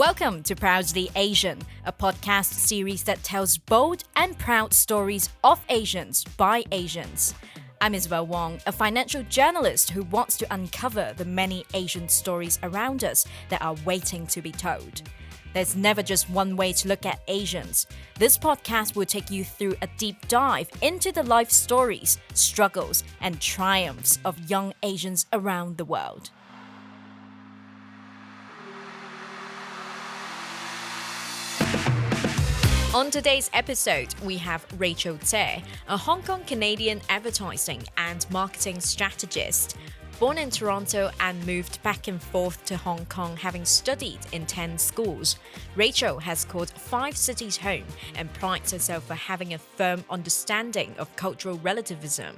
Welcome to Proudly Asian, a podcast series that tells bold and proud stories of Asians by Asians. I'm Isabel Wong, a financial journalist who wants to uncover the many Asian stories around us that are waiting to be told. There's never just one way to look at Asians. This podcast will take you through a deep dive into the life stories, struggles, and triumphs of young Asians around the world. On today's episode, we have Rachel Tse, a Hong Kong Canadian advertising and marketing strategist. Born in Toronto and moved back and forth to Hong Kong, having studied in 10 schools, Rachel has called 5 cities home and prides herself for having a firm understanding of cultural relativism.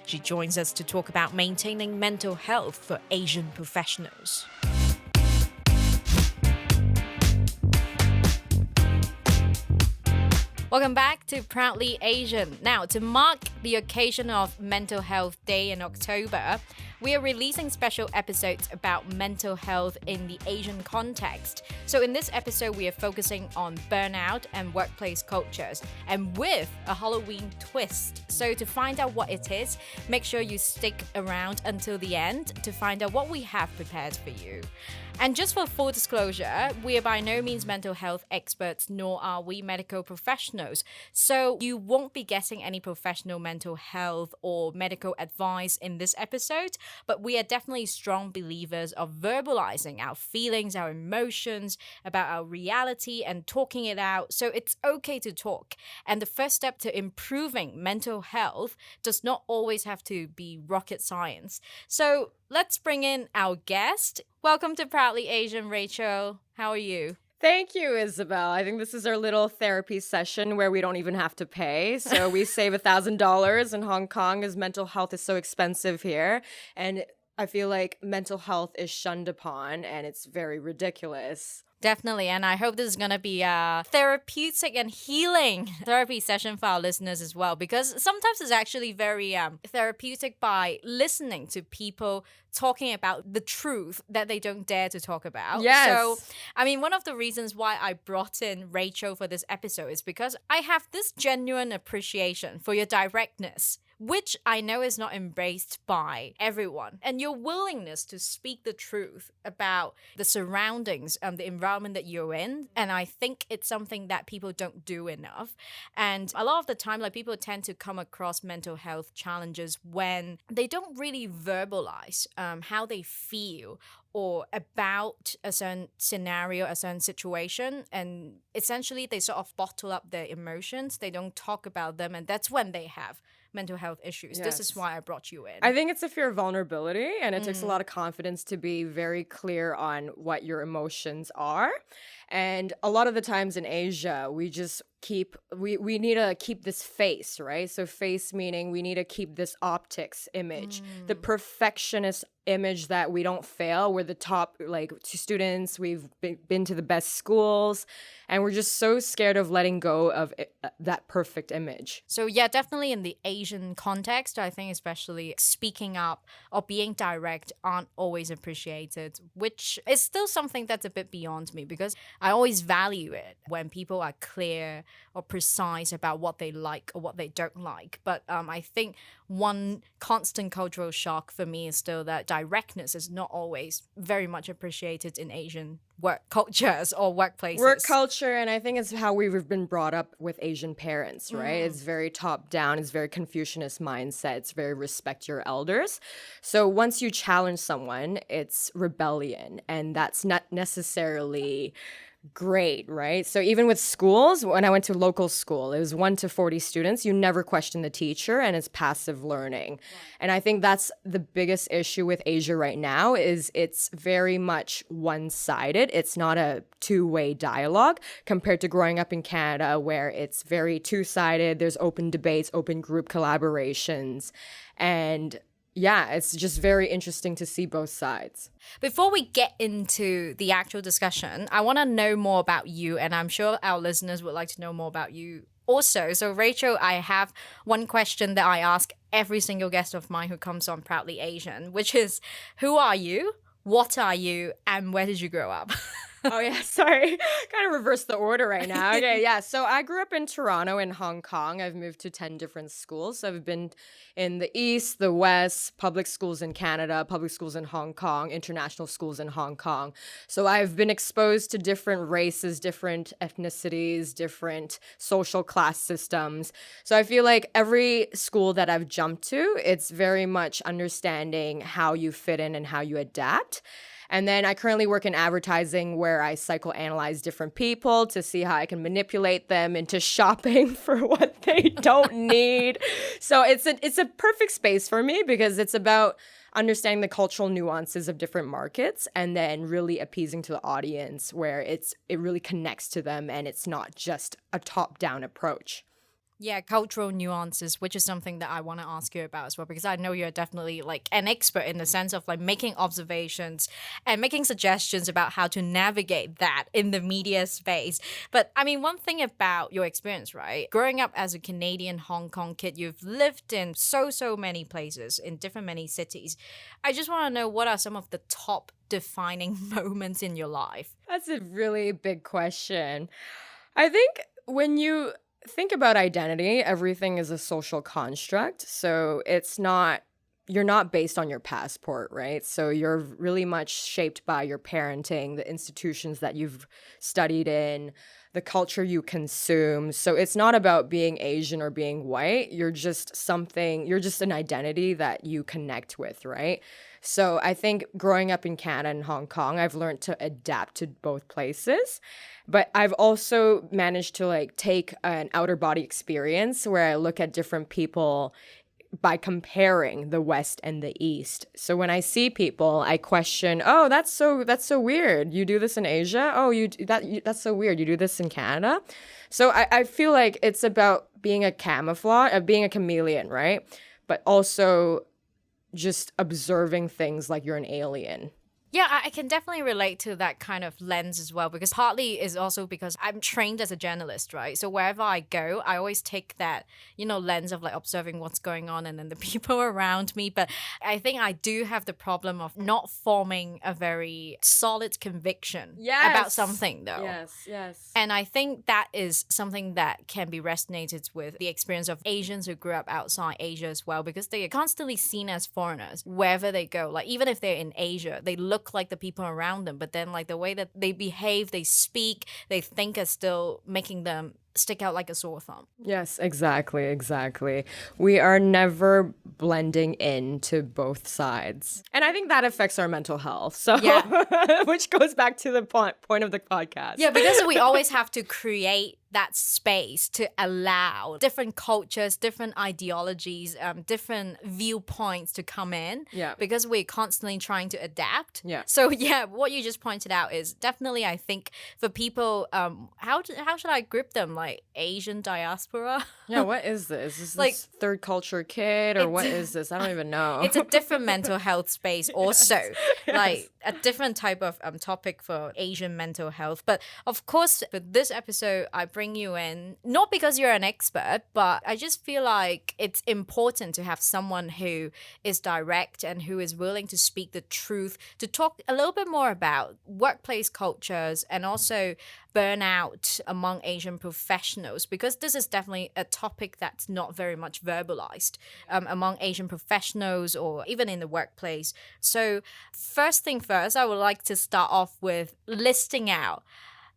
She joins us to talk about maintaining mental health for Asian professionals. Welcome back to Proudly Asian. Now, to mark the occasion of Mental Health Day in October, we are releasing special episodes about mental health in the Asian context. So in this episode, we are focusing on burnout and workplace cultures, and with a Halloween twist. So to find out what it is, make sure you stick around until the end to find out what we have prepared for you. And just for full disclosure, we are by no means mental health experts, nor are we medical professionals. So you won't be getting any professional mental health or medical advice in this episode, but we are definitely strong believers of verbalizing our feelings, our emotions, about our reality and talking it out. So it's okay to talk. And the first step to improving mental health does not always have to be rocket science. So let's bring in our guest. Welcome to Proudly Asian, Rachel. How are you? Thank you, Isabel. I think this is our little therapy session where we don't even have to pay. So we save $1,000 in Hong Kong as mental health is so expensive here. And I feel like mental health is shunned upon and it's very ridiculous. Definitely, and I hope this is going to be a therapeutic and healing therapy session for our listeners as well, because sometimes it's actually very therapeutic by listening to people talking about the truth that they don't dare to talk about. Yes. So, I mean, one of the reasons why I brought in Rachel for this episode is because I have this genuine appreciation for your directness, which I know is not embraced by everyone. And your willingness to speak the truth about the surroundings and the environment that you're in. And I think it's something that people don't do enough. And a lot of the time, like, people tend to come across mental health challenges when they don't really verbalize how they feel or about a certain scenario, a certain situation. And essentially, they sort of bottle up their emotions. They don't talk about them. And that's when they have mental health issues. Yes. This is why I brought you in. I think it's a fear of vulnerability, and it takes a lot of confidence to be very clear on what your emotions are. And a lot of the times in Asia, we just we need to keep this face, right? So face meaning we need to keep this optics image, the perfectionist image that we don't fail. We're the top students. We've been to the best schools, and we're just so scared of letting go of that perfect image. So yeah, definitely in the Asian context, I think especially speaking up or being direct aren't always appreciated, which is still something that's a bit beyond me, because I always value it when people are clear or precise about what they like or what they don't like. But I think one constant cultural shock for me is still that directness is not always very much appreciated in Asian work cultures or workplaces. Work culture, and I think it's how we've been brought up with Asian parents, right? It's very top down, it's very Confucianist mindset, it's very respect your elders. So once you challenge someone, it's rebellion, and that's not necessarily great, right? So even with schools, when I went to local school, it was 1 to 40 students. You never question the teacher, and it's passive learning. Right. And I think that's the biggest issue with Asia right now is it's very much one-sided. It's not a two-way dialogue compared to growing up in Canada where it's very two-sided. There's open debates, open group collaborations, and yeah, it's just very interesting to see both sides. Before we get into the actual discussion, I want to know more about you, and I'm sure our listeners would like to know more about you also. So Rachel, I have one question that I ask every single guest of mine who comes on Proudly Asian, which is, who are you? What are you? And where did you grow up? Oh, yeah, sorry. Kind of reverse the order right now. Okay, yeah. So I grew up in Toronto and Hong Kong. I've moved to 10 different schools. I've been in the East, the West, public schools in Canada, public schools in Hong Kong, international schools in Hong Kong. So I've been exposed to different races, different ethnicities, different social class systems. So I feel like every school that I've jumped to, it's very much understanding how you fit in and how you adapt. And then I currently work in advertising where I psychoanalyze different people to see how I can manipulate them into shopping for what they don't need. So it's a perfect space for me because it's about understanding the cultural nuances of different markets and then really appeasing to the audience where it really connects to them and it's not just a top-down approach. Yeah, cultural nuances, which is something that I want to ask you about as well, because I know you're definitely like an expert in the sense of like making observations and making suggestions about how to navigate that in the media space. But I mean, one thing about your experience, right? Growing up as a Canadian Hong Kong kid, you've lived in so many places in different many cities. I just want to know, what are some of the top defining moments in your life? That's a really big question. I think when you think about identity, everything is a social construct. So you're not based on your passport, right? So you're really much shaped by your parenting, the institutions that you've studied in, the culture you consume. So it's not about being Asian or being white. You're just an identity that you connect with, right? So I think growing up in Canada and Hong Kong, I've learned to adapt to both places. But I've also managed to like take an outer body experience where I look at different people by comparing the West and the East. So when I see people, I question, "Oh, that's so weird. You do this in Asia? Oh, that's so weird. You do this in Canada?" So I feel like it's about being a being a chameleon, right? But also just observing things like you're an alien. Yeah, I can definitely relate to that kind of lens as well, because partly is also because I'm trained as a journalist, right? So wherever I go, I always take that, lens of like observing what's going on and then the people around me. But I think I do have the problem of not forming a very solid conviction about something, though. Yes. And I think that is something that can be resonated with the experience of Asians who grew up outside Asia as well, because they are constantly seen as foreigners wherever they go. Like even if they're in Asia, they look like the people around them, but then like the way that they behave, they speak, they think is still making them stick out like a sore thumb. Yes, exactly. We are never blending into both sides. And I think that affects our mental health. So, yeah. Which goes back to the point of the podcast. Yeah, because we always have to create that space to allow different cultures, different ideologies, different viewpoints to come in. Yeah. Because we're constantly trying to adapt. Yeah. So yeah, what you just pointed out is definitely, I think, for people, how should I group them? Like Asian diaspora? Yeah, what is this? Is this like third culture kid or what is this? I don't even know. It's a different mental health space also. Yes. Like a different type of topic for Asian mental health. But of course, for this episode, I bring you in, not because you're an expert, but I just feel like it's important to have someone who is direct and who is willing to speak the truth, to talk a little bit more about workplace cultures and also burnout among Asian professionals, because this is definitely a topic that's not very much verbalized among Asian professionals or even in the workplace. So first thing first, I would like to start off with listing out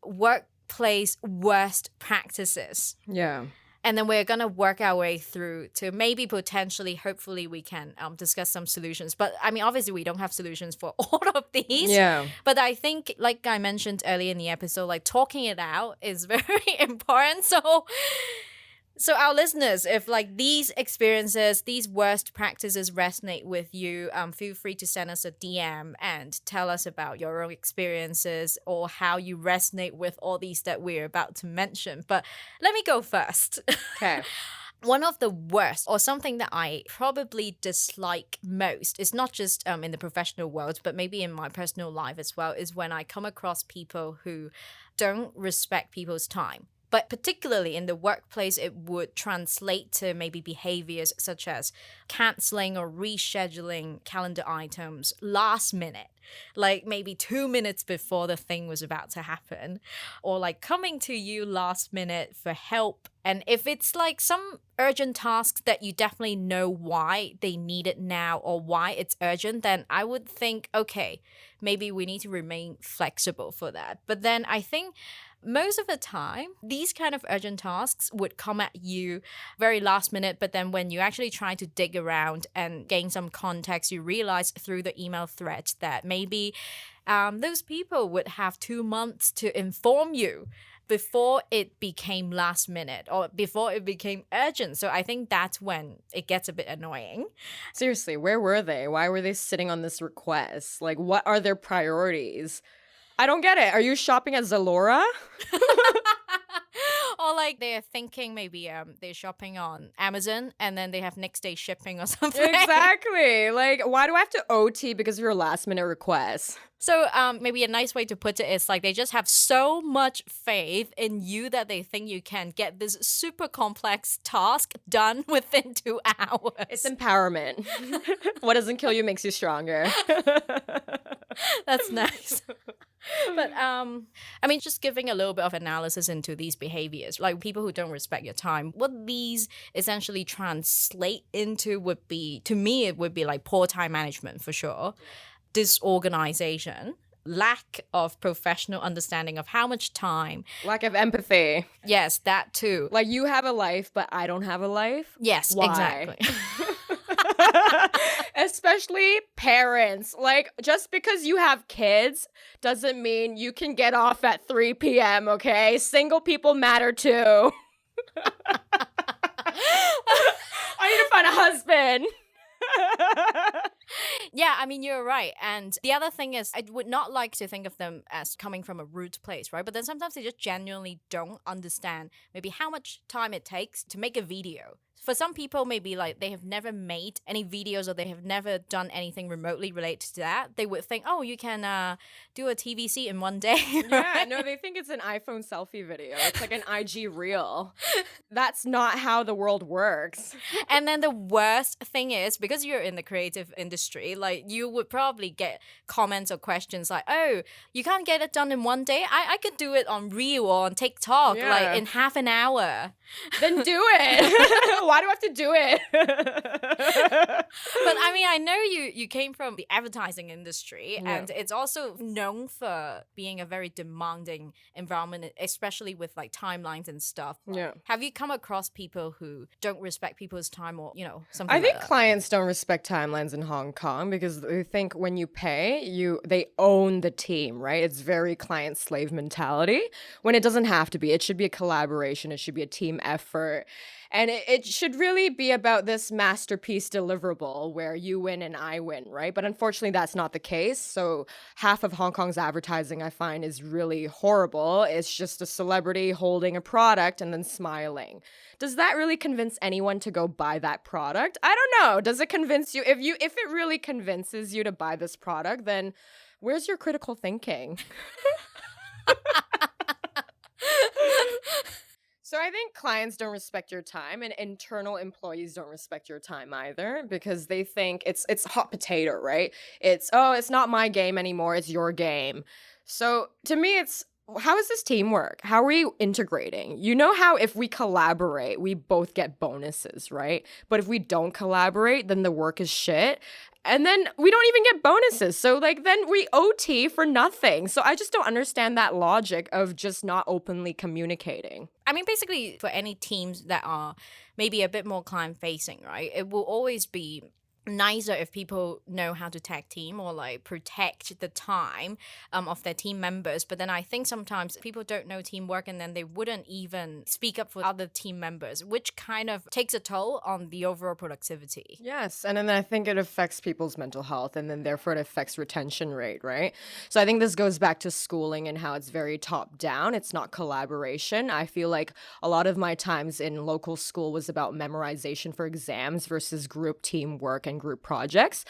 workplace worst practices. Yeah. And then we're going to work our way through to maybe potentially, hopefully we can discuss some solutions. But I mean, obviously we don't have solutions for all of these. Yeah. But I think, like I mentioned earlier in the episode, like talking it out is very important. So our listeners, if like these experiences, these worst practices resonate with you, feel free to send us a DM and tell us about your own experiences or how you resonate with all these that we're about to mention. But let me go first. Okay. One of the worst, or something that I probably dislike most, is not just in the professional world, but maybe in my personal life as well, is when I come across people who don't respect people's time. But particularly in the workplace, it would translate to maybe behaviors such as canceling or rescheduling calendar items last minute, like maybe 2 minutes before the thing was about to happen, or like coming to you last minute for help. And if it's like some urgent tasks that you definitely know why they need it now or why it's urgent, then I would think, okay, maybe we need to remain flexible for that. But then I think most of the time, these kind of urgent tasks would come at you very last minute. But then when you actually try to dig around and gain some context, you realize through the email threads that maybe those people would have 2 months to inform you before it became last minute or before it became urgent. So I think that's when it gets a bit annoying. Seriously, where were they? Why were they sitting on this request? Like, what are their priorities? I don't get it. Are you shopping at Zalora? Or like they're thinking maybe they're shopping on Amazon and then they have next day shipping or something. Exactly. Like, why do I have to OT because of your last minute request? So maybe a nice way to put it is like they just have so much faith in you that they think you can get this super complex task done within 2 hours. It's empowerment. What doesn't kill you makes you stronger. That's nice. But I mean, just giving a little bit of analysis into these behaviors, like people who don't respect your time, what these essentially translate into would be, to me, it would be like poor time management for sure, disorganization, lack of professional understanding of how much time, Lack of empathy. yes, that too. Like, you have a life, but I don't have a life. Yes, Why? exactly. Especially parents. Like, just because you have kids doesn't mean you can get off at 3 p.m., okay? Single people matter too. I need to find a husband. Yeah, I mean, you're right. And the other thing is, I would not like to think of them as coming from a rude place, right? But then sometimes they just genuinely don't understand maybe how much time it takes to make a video. For some people, maybe like they have never made any videos or they have never done anything remotely related to that. They would think, oh, you can do a TVC in one day. Yeah, no, they think it's an iPhone selfie video. It's like an IG reel. That's not how the world works. And then the worst thing is, because you're in the creative industry, like you would probably get comments or questions like, oh, you can't get it done in one day. I could do it on Reel or on TikTok, Yeah. like in half an hour. Then do it. Why do I have to do it? But I mean, I know you came from the advertising industry, Yeah. and it's also known for being a very demanding environment, especially with like timelines and stuff. Yeah. Have you come across people who don't respect people's time or, something I like think that? clients don't respect timelines in Hong Kong because they think when you pay, they own the team, right? It's very client slave mentality when it doesn't have to be. It should be a collaboration. It should be a team effort. And it should really be about this masterpiece deliverable where you win and I win, right? But unfortunately, that's not the case. So half of Hong Kong's advertising, I find, is really horrible. It's just a celebrity holding a product and then smiling. Does that really convince anyone to go buy that product? I don't know. Does it convince you? If it really convinces you to buy this product, then where's your critical thinking? So I think clients don't respect your time and internal employees don't respect your time either because they think it's hot potato, right? It's not my game anymore, it's your game. So to me it's how is this teamwork? How are we integrating? You know how if we collaborate, we both get bonuses, right? But if we don't collaborate, then the work is shit. And then we don't even get bonuses. So like then we OT for nothing. So I just don't understand that logic of just not openly communicating. I mean, basically, for any teams that are maybe a bit more client facing, right, it will always be nicer if people know how to tag team or like protect the time of their team members. But then I think sometimes people don't know teamwork and then they wouldn't even speak up for other team members, which kind of takes a toll on the overall productivity. Yes, and then I think it affects people's mental health and then therefore it affects retention rate, right? So I think this goes back to schooling and how it's very top down. It's not collaboration. I feel like a lot of my times in local school was about memorization for exams versus group teamwork and group projects.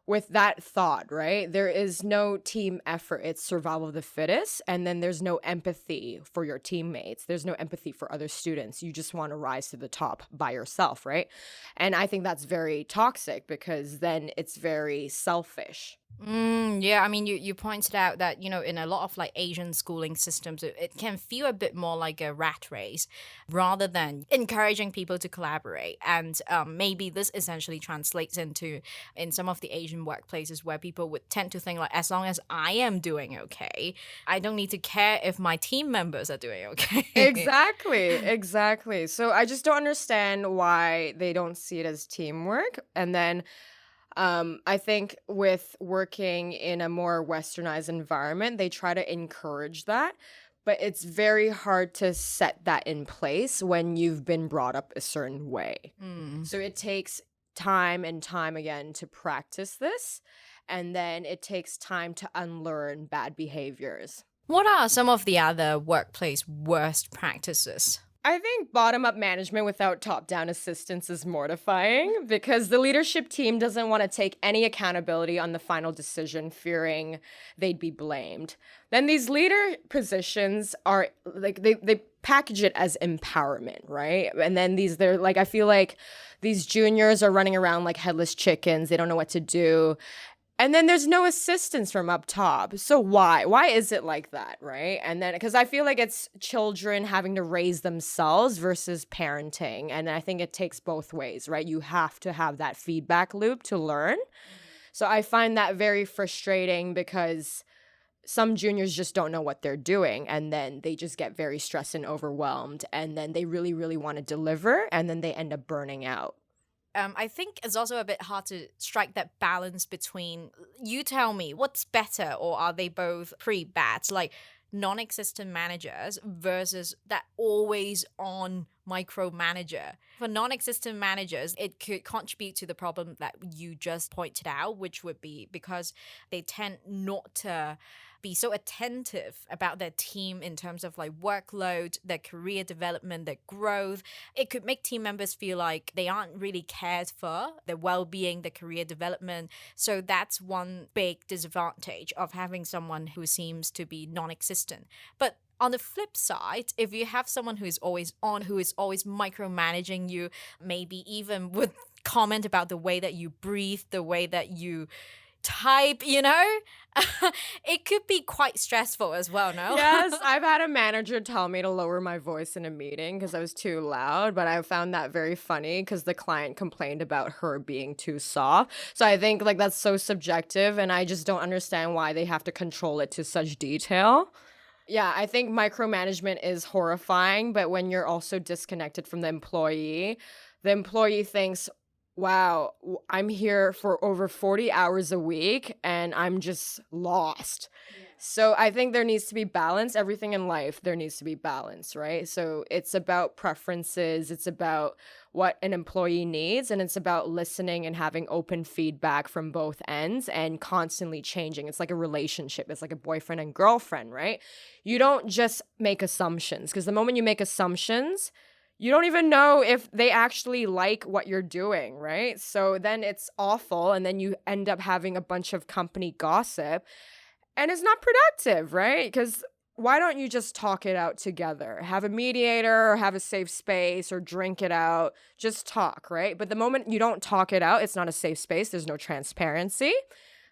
with that thought, right? There is no team effort. It's survival of the fittest. And then there's no empathy for your teammates. There's no empathy for other students. You just want to rise to the top by yourself, right? And I think that's very toxic because then it's very selfish. Yeah, I mean, you pointed out that, in a lot of like Asian schooling systems, it can feel a bit more like a rat race rather than encouraging people to collaborate. And maybe this essentially translates into in some of the Asian workplaces where people would tend to think like, as long as I am doing okay, I don't need to care if my team members are doing okay. Exactly. So I just don't understand why they don't see it as teamwork. And then I think with working in a more westernized environment, they try to encourage that, but it's very hard to set that in place when you've been brought up a certain way. So it takes time and time again to practice this, and then it takes time to unlearn bad behaviors. What are some of the other workplace worst practices? I think bottom-up management without top-down assistance is mortifying because the leadership team doesn't want to take any accountability on the final decision, fearing they'd be blamed. Then these leader positions are like they package it as empowerment, right? And then they're like, I feel like these juniors are running around like headless chickens. They don't know what to do. And then there's no assistance from up top. So why? Why is it like that, right? And then, because I feel like it's children having to raise themselves versus parenting. And I think it takes both ways, right? You have to have that feedback loop to learn. So I find that very frustrating because some juniors just don't know what they're doing. And then they just get very stressed and overwhelmed. And then they really, really want to deliver. And then they end up burning out. I think it's also a bit hard to strike that balance between, you tell me, what's better, or are they both pretty bad? Like non-existent managers versus that always on micromanager. For non-existent managers, it could contribute to the problem that you just pointed out, which would be because they tend not to be so attentive about their team in terms of like workload, their career development, their growth. It could make team members feel like they aren't really cared for, their well-being, their career development. So that's one big disadvantage of having someone who seems to be non-existent. But on the flip side, if you have someone who is always on, who is always micromanaging you, maybe even would comment about the way that you breathe, the way that you type, it could be quite stressful as well, no? Yes, I've had a manager tell me to lower my voice in a meeting because I was too loud, but I found that very funny because the client complained about her being too soft. So I think like that's so subjective, and I just don't understand why they have to control it to such detail. Yeah, I think micromanagement is horrifying, but when you're also disconnected from the employee thinks, wow, I'm here for over 40 hours a week and I'm just lost. Yeah. So I think there needs to be balance. Everything in life, there needs to be balance, right? So it's about preferences. It's about what an employee needs. And it's about listening and having open feedback from both ends and constantly changing. It's like a relationship. It's like a boyfriend and girlfriend, right? You don't just make assumptions, because the moment you make assumptions, you don't even know if they actually like what you're doing, right? So then it's awful, and then you end up having a bunch of company gossip, and it's not productive, right? Because why don't you just talk it out together? Have a mediator, or have a safe space, or drink it out. Just talk, right? But the moment you don't talk it out, it's not a safe space. There's no transparency.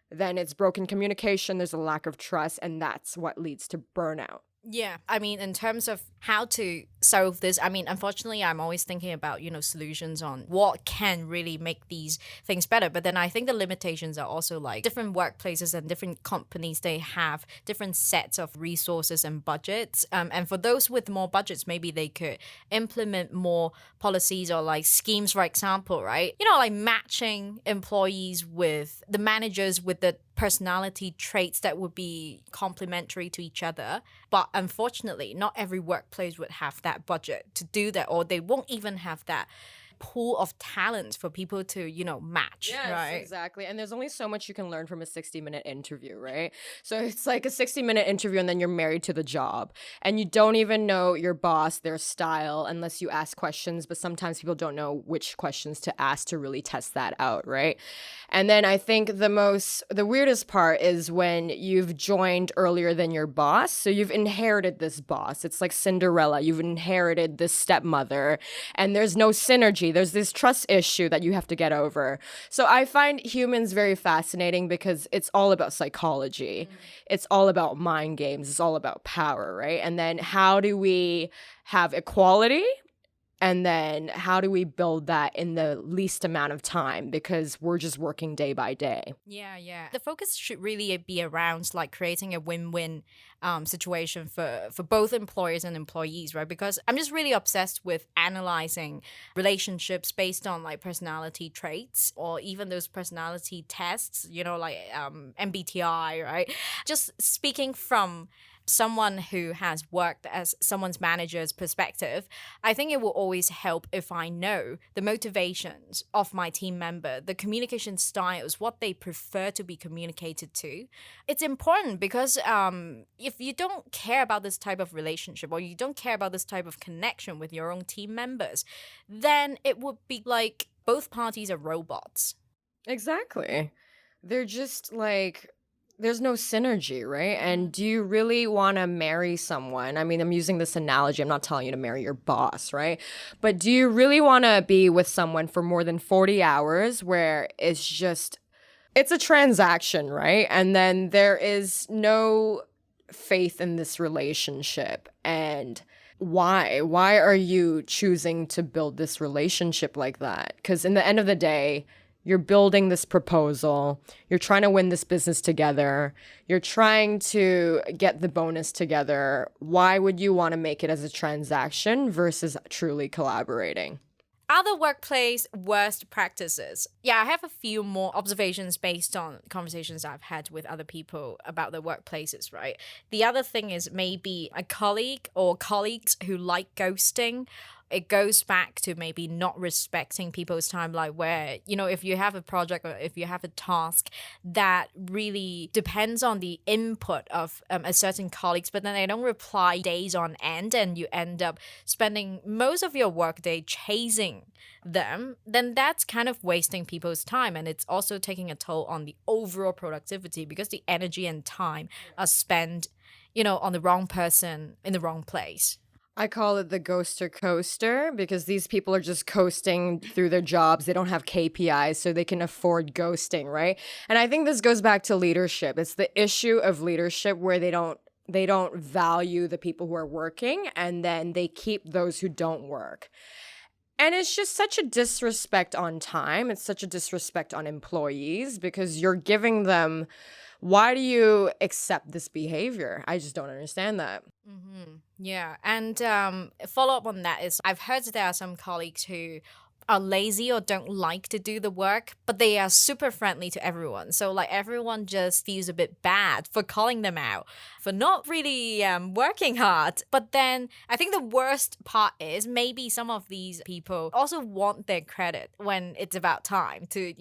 Then it's broken communication. There's a lack of trust, and that's what leads to burnout. Yeah, I mean, in terms of how to solve this, I mean, unfortunately, I'm always thinking about, solutions on what can really make these things better. But then I think the limitations are also like different workplaces and different companies, they have different sets of resources and budgets. And for those with more budgets, maybe they could implement more policies or like schemes, for example, right? Like matching employees with the managers with the personality traits that would be complementary to each other. But unfortunately, not every workplace would have that budget to do that, or they won't even have that pool of talent for people to, match, Yes, right? exactly. And there's only so much you can learn from a 60-minute interview, right? So it's like a 60-minute interview and then you're married to the job. And you don't even know your boss, their style, unless you ask questions. But sometimes people don't know which questions to ask to really test that out, right? And then I think the weirdest part is when you've joined earlier than your boss. So you've inherited this boss. It's like Cinderella. You've inherited this stepmother and there's no synergy. There's this trust issue that you have to get over. So I find humans very fascinating because it's all about psychology. It's all about mind games. It's all about power, right? And then how do we have equality? And then how do we build that in the least amount of time? Because we're just working day by day. Yeah. The focus should really be around like creating a win-win situation for both employers and employees, right? Because I'm just really obsessed with analyzing relationships based on like personality traits or even those personality tests, like MBTI, right? Just speaking from someone who has worked as someone's manager's perspective, I think it will always help if I know the motivations of my team member, the communication styles, what they prefer to be communicated to. It's important because if you don't care about this type of relationship or you don't care about this type of connection with your own team members, then it would be like both parties are robots. Exactly. They're just like, there's no synergy, right? And do you really want to marry someone? I mean, I'm using this analogy. I'm not telling you to marry your boss, right? But do you really want to be with someone for more than 40 hours where it's a transaction, right? And then there is no faith in this relationship. And why? Why are you choosing to build this relationship like that? Because in the end of the day, you're building this proposal. You're trying to win this business together. You're trying to get the bonus together. Why would you want to make it as a transaction versus truly collaborating? Other workplace worst practices. Yeah, I have a few more observations based on conversations I've had with other people about their workplaces, right? The other thing is maybe a colleague or colleagues who like ghosting. It goes back to maybe not respecting people's time, like where, if you have a project or if you have a task that really depends on the input of a certain colleagues, but then they don't reply days on end and you end up spending most of your workday chasing them, then that's kind of wasting people's time. And it's also taking a toll on the overall productivity because the energy and time are spent, on the wrong person in the wrong place. I call it the ghoster coaster because these people are just coasting through their jobs. They don't have KPIs, so they can afford ghosting, right? And I think this goes back to leadership. It's the issue of leadership where they don't value the people who are working and then they keep those who don't work. And it's just such a disrespect on time. It's such a disrespect on employees because you're giving them, why do you accept this behavior? I just don't understand that. Mm-hmm. Yeah. And follow up on that is I've heard there are some colleagues who are lazy or don't like to do the work, but they are super friendly to everyone. So like everyone just feels a bit bad for calling them out for not really working hard. But then I think the worst part is maybe some of these people also want their credit when it's about time to,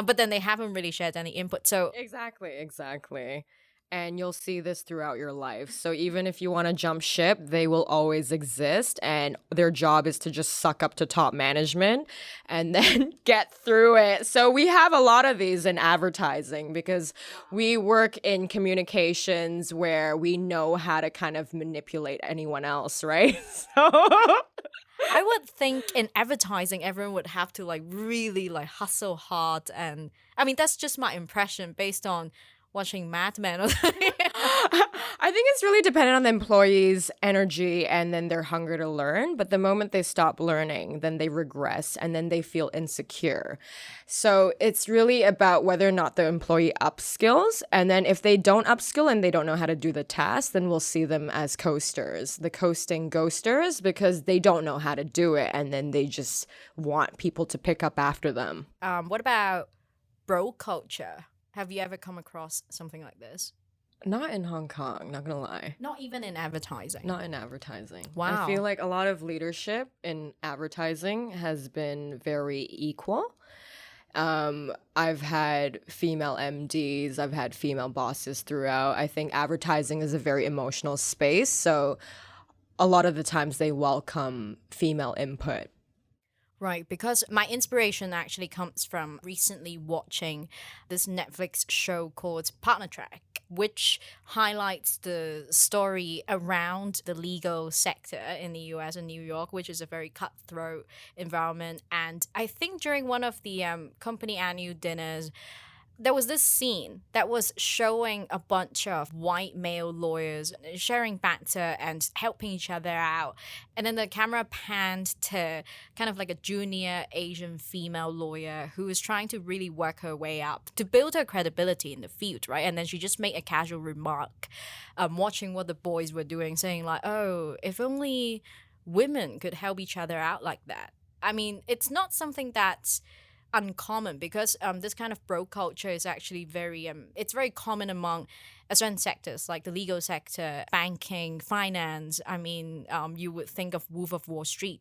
but then they haven't really shared any input. So Exactly. And you'll see this throughout your life. So even if you want to jump ship, they will always exist. And their job is to just suck up to top management and then get through it. So we have a lot of these in advertising because we work in communications where we know how to kind of manipulate anyone else, right? So I would think in advertising, everyone would have to like really like hustle hard. And I mean, that's just my impression based on watching Mad Men or something. I think it's really dependent on the employee's energy and then their hunger to learn. But the moment they stop learning, then they regress and then they feel insecure. So it's really about whether or not the employee upskills. And then if they don't upskill and they don't know how to do the task, then we'll see them as coasters, the coasting ghosters, because they don't know how to do it. And then they just want people to pick up after them. What about bro culture? Have you ever come across something like this? Not in Hong Kong, not gonna lie. Not even in advertising. Not in advertising. Wow. I feel like a lot of leadership in advertising has been very equal. I've had female MDs, I've had female bosses throughout. I think advertising is a very emotional space, so a lot of the times they welcome female input. Right, because my inspiration actually comes from recently watching this Netflix show called Partner Track, which highlights the story around the legal sector in the US and New York, which is a very cutthroat environment. And I think during one of the company annual dinners, there was this scene that was showing a bunch of white male lawyers sharing banter and helping each other out. And then the camera panned to kind of like a junior Asian female lawyer who was trying to really work her way up to build her credibility in the field, right? And then she just made a casual remark, watching what the boys were doing, saying like, oh, if only women could help each other out like that. I mean, it's not something that's uncommon because this kind of bro culture is actually it's very common among certain sectors like the legal sector, banking, finance. I mean, you would think of Wolf of Wall Street.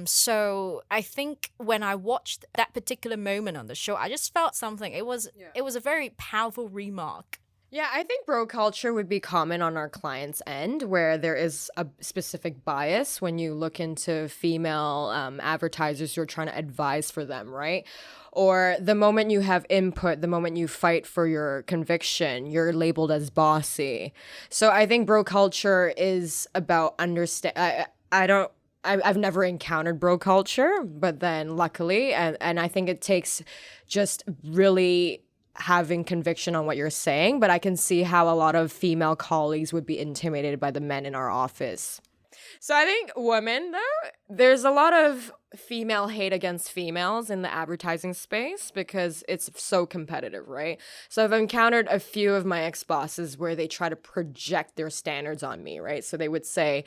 So I think when I watched that particular moment on the show, I just felt something. It was a very powerful remark. Yeah, I think bro culture would be common on our clients' end, where there is a specific bias when you look into female advertisers who are trying to advise for them, right? Or the moment you have input, the moment you fight for your conviction, you're labeled as bossy. So I think bro culture is about I've never encountered bro culture, but then luckily, and I think it takes just really having conviction on what you're saying, but I can see how a lot of female colleagues would be intimidated by the men in our office. So I think women, though, there's a lot of female hate against females in the advertising space because it's so competitive, right? So I've encountered a few of my ex-bosses where they try to project their standards on me, right? So they would say,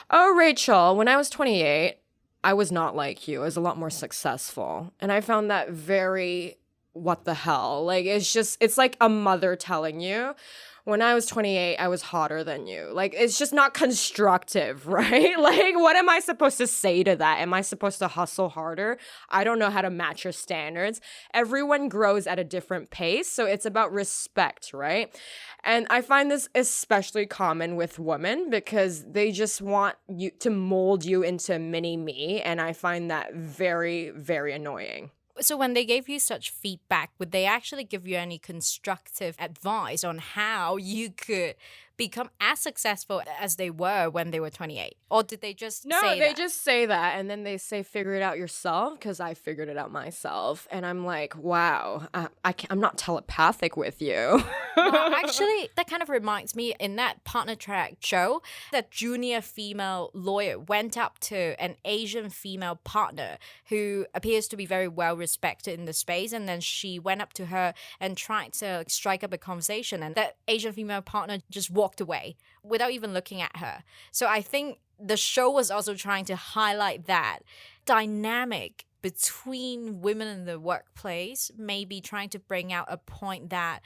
oh, Rachel, when I was 28, I was not like you. I was a lot more successful. And I found that very what the hell? Like, it's like a mother telling you, when I was 28, I was hotter than you. Like, it's just not constructive, right? Like, what am I supposed to say to that? Am I supposed to hustle harder? I don't know how to match your standards. Everyone grows at a different pace, so it's about respect, right? And I find this especially common with women because they just want you to mold you into mini me, and I find that very, very annoying. So when they gave you such feedback, would they actually give you any constructive advice on how you could become as successful as they were when they were 28? Or did they just just say that and then they say figure it out yourself because I figured it out myself. And I'm like, wow, I'm not telepathic with you. Well, actually, that kind of reminds me, in that Partner Track show, that junior female lawyer went up to an Asian female partner who appears to be very well respected in the space, and then she went up to her and tried to strike up a conversation, and that Asian female partner just walked away without even looking at her. So I think the show was also trying to highlight that dynamic between women in the workplace, maybe trying to bring out a point that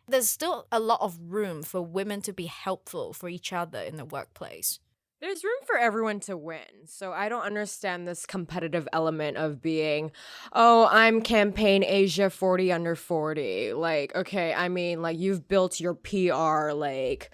there's still a lot of room for women to be helpful for each other in the workplace. There's room for everyone to win. So I don't understand this competitive element of being, oh, I'm campaign Asia 40 under 40. Like, okay, I mean, like, you've built your PR, like,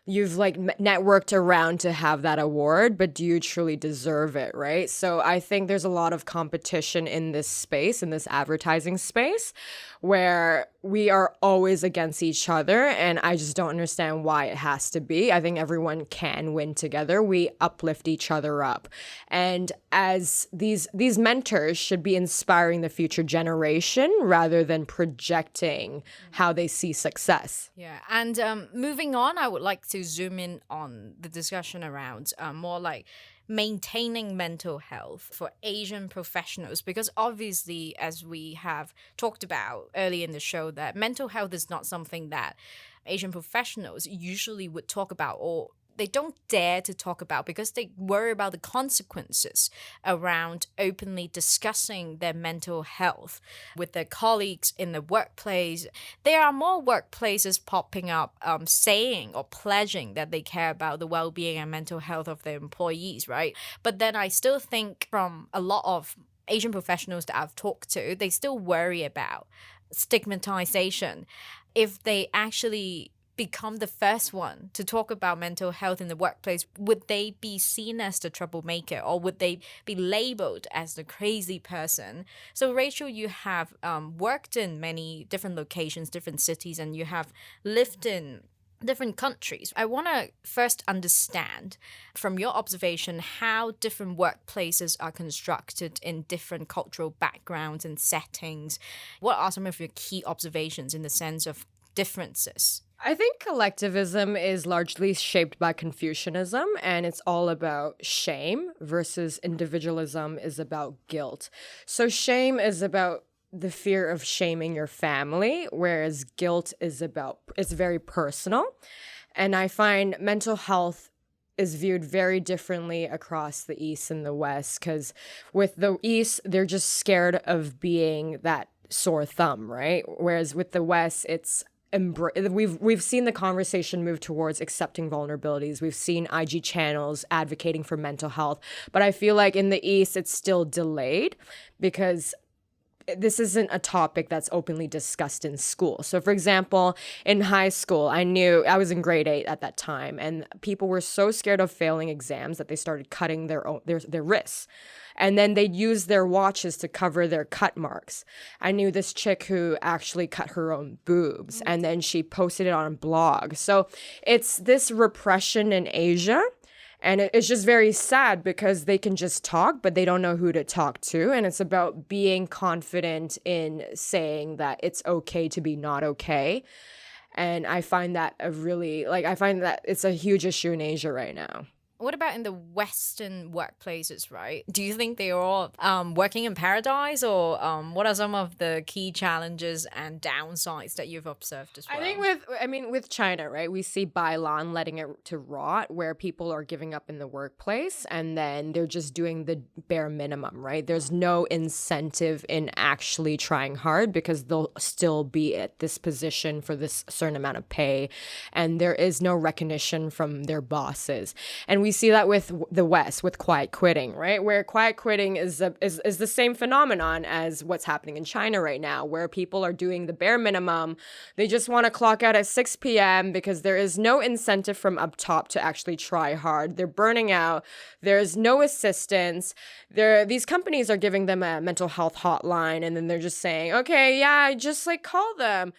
you've like networked around to have that award, but do you truly deserve it, right? So I think there's a lot of competition in this space, in this advertising space, where we are always against each other, and I just don't understand why it has to be. I think everyone can win together. We uplift each other up. And as these mentors should be inspiring the future generation rather than projecting how they see success. Yeah, and moving on, I would like to zoom in on the discussion around more like maintaining mental health for Asian professionals, because obviously, as we have talked about early in the show, that mental health is not something that Asian professionals usually would talk about, or they don't dare to talk about because they worry about the consequences around openly discussing their mental health with their colleagues in the workplace. There are more workplaces popping up saying or pledging that they care about the well-being and mental health of their employees, right? But then I still think from a lot of Asian professionals that I've talked to, they still worry about stigmatization. If they actually become the first one to talk about mental health in the workplace, would they be seen as the troublemaker, or would they be labeled as the crazy person? So Rachel, you have worked in many different locations, different cities, and you have lived in different countries. I want to first understand from your observation how different workplaces are constructed in different cultural backgrounds and settings. What are some of your key observations in the sense of differences? I think collectivism is largely shaped by Confucianism, and it's all about shame versus individualism is about guilt. So shame is about the fear of shaming your family, whereas guilt is it's very personal. And I find mental health is viewed very differently across the East and the West, because with the East, they're just scared of being that sore thumb, right? Whereas with the West, it's we've seen the conversation move towards accepting vulnerabilities. We've seen IG channels advocating for mental health, but I feel like in the East it's still delayed because this isn't a topic that's openly discussed in school. So for example, in high school, I was in grade 8 at that time, and people were so scared of failing exams that they started cutting their wrists. And then they'd use their watches to cover their cut marks. I knew this chick who actually cut her own boobs, and then she posted it on a blog. So it's this repression in Asia. And it's just very sad because they can just talk, but they don't know who to talk to. And it's about being confident in saying that it's okay to be not okay. And I find that I find that it's a huge issue in Asia right now. What about in the Western workplaces, right? Do you think they're all working in paradise, or what are some of the key challenges and downsides that you've observed as well? I think with China, right, we see Bailan letting it to rot, where people are giving up in the workplace and then they're just doing the bare minimum, right? There's no incentive in actually trying hard because they'll still be at this position for this certain amount of pay, and there is no recognition from their bosses. And we see that with the West, with quiet quitting, right? Where quiet quitting is the same phenomenon as what's happening in China right now, where people are doing the bare minimum. They just want to clock out at 6 p.m. because there is no incentive from up top to actually try hard. They're burning out. There's no assistance. These companies are giving them a mental health hotline, and then they're just saying, okay, yeah, just call them.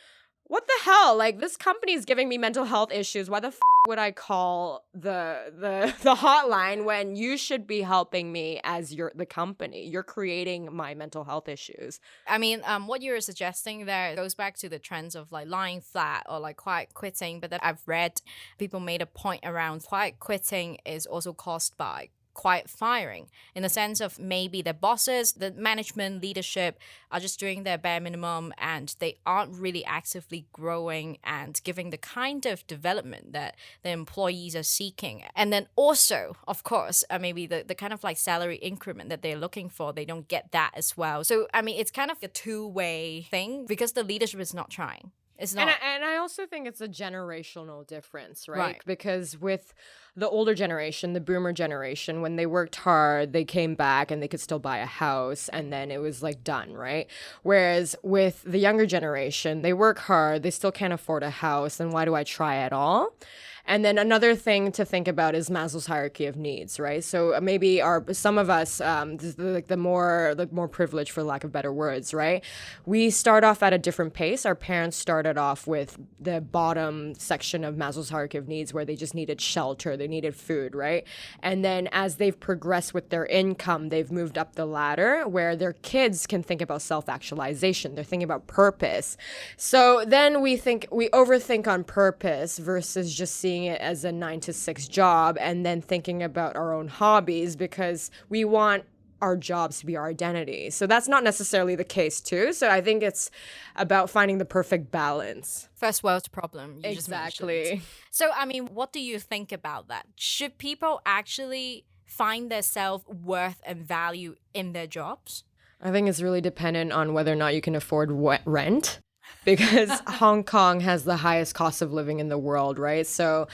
What the hell? This company is giving me mental health issues. Why the would I call the hotline when you should be helping me as the company? You're creating my mental health issues. I mean, what you're suggesting there goes back to the trends of lying flat or quiet quitting. But that I've read people made a point around quiet quitting is also caused by quiet firing, in the sense of maybe the bosses, the management, leadership are just doing their bare minimum and they aren't really actively growing and giving the kind of development that the employees are seeking. And then also, of course, maybe the kind of salary increment that they're looking for, they don't get that as well. So, I mean, it's kind of a two-way thing because the leadership is not trying. It's not. And I also think it's a generational difference, right? Because with the older generation, the boomer generation, when they worked hard, they came back and they could still buy a house, and then it was done, right? Whereas with the younger generation, they work hard, they still can't afford a house, and why do I try at all? And then another thing to think about is Maslow's hierarchy of needs, right? So maybe some of us, the more privileged, for lack of better words, right? We start off at a different pace. Our parents started off with the bottom section of Maslow's hierarchy of needs, where they just needed shelter, they needed food, right? And then as they've progressed with their income, they've moved up the ladder, where their kids can think about self-actualization. They're thinking about purpose. So then we overthink on purpose versus just seeing it as a 9 to 6 job, and then thinking about our own hobbies, because we want our jobs to be our identity. So that's not necessarily the case too. So I think it's about finding the perfect balance. First world problem. You Exactly. Just mentioned. So, I mean, what do you think about that? Should people actually find their self-worth and value in their jobs? I think it's really dependent on whether or not you can afford rent, because Hong Kong has the highest cost of living in the world, right? So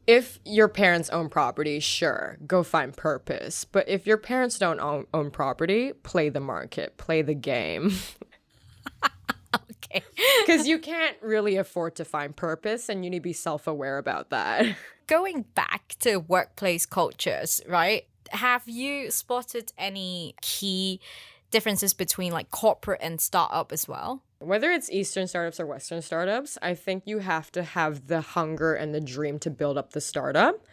if your parents own property, sure, go find purpose. But if your parents don't own property, play the market, play the game. Okay. Because you can't really afford to find purpose, and you need to be self-aware about that. Going back to workplace cultures, right? Have you spotted any key differences between like corporate and startup as well? Whether it's Eastern startups or Western startups, I think you have to have the hunger and the dream to build up the startup,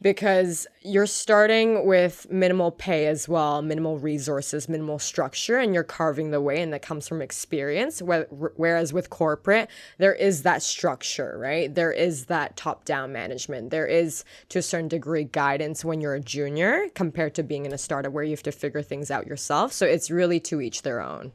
because you're starting with minimal pay as well, minimal resources, minimal structure, and you're carving the way, and that comes from experience. Whereas with corporate, there is that structure, right? There is that top-down management. There is, to a certain degree, guidance when you're a junior compared to being in a startup where you have to figure things out yourself. So it's really to each their own.